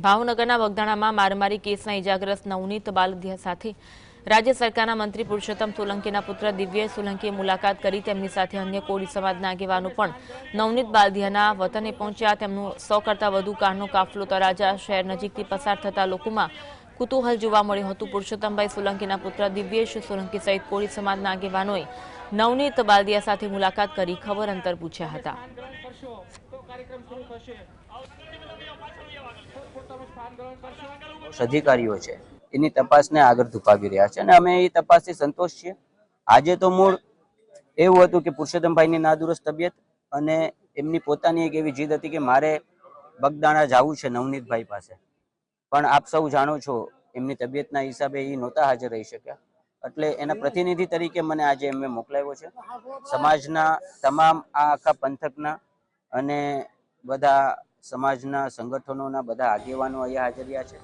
ભાવનગરના બગદાણામાં મારમારી કેસના ઇજાગ્રસ્ત નવનીત બાલદિયા સાથે રાજ્ય સરકારના મંત્રી પુરુષોત્તમ સોલંકીના પુત્ર દિવ્યેશ સોલંકીએ મુલાકાત કરી તેમની સાથે અન્ય કોળી સમાજના આગેવાનો પણ નવનીત બાલદિયાના વતને પહોંચ્યા। તેમનું 100 કરતાં વધુ કારનો કાફલો તળાજા શહેર નજીકથી પસાર થતા લોકોમાં કુતૂહલ જોવા મળ્યું હતું। પુરુષોત્તમભાઈ સોલંકીના પુત્ર દિવ્યેશ સોલંકી સહિત કોળી સમાજના આગેવાનોએ નવનીત બાલદિયા સાથે મુલાકાત કરી ખબર અંતર પૂછ્યા હતા। અધિકારીઓ છે એની તપાસને આગળ ધપાવી રહ્યા છે અને અમે એ તપાસથી સંતોષ છીએ। આજે તો મૂળ એવું હતું કે પુરુષોત્તમભાઈની નાદુરસ્ત તબિયત અને એમની પોતાની એક એવી જીદ હતી કે મારે બગદાણા જવું છે નવનીતભાઈ પાસે, પણ આપ સૌ જાણો છો એમની તબિયતના હિસાબે એ નહોતા હાજર રહી શક્યા, એટલે એના પ્રતિનિધિ તરીકે મને આજે એમને મોકલાવ્યો છે। સમાજના તમામ આ આખા પંથકના અને બધા સમાજના સંગઠનોના બધા આગેવાનો અહીંયા હાજર રહ્યા છે।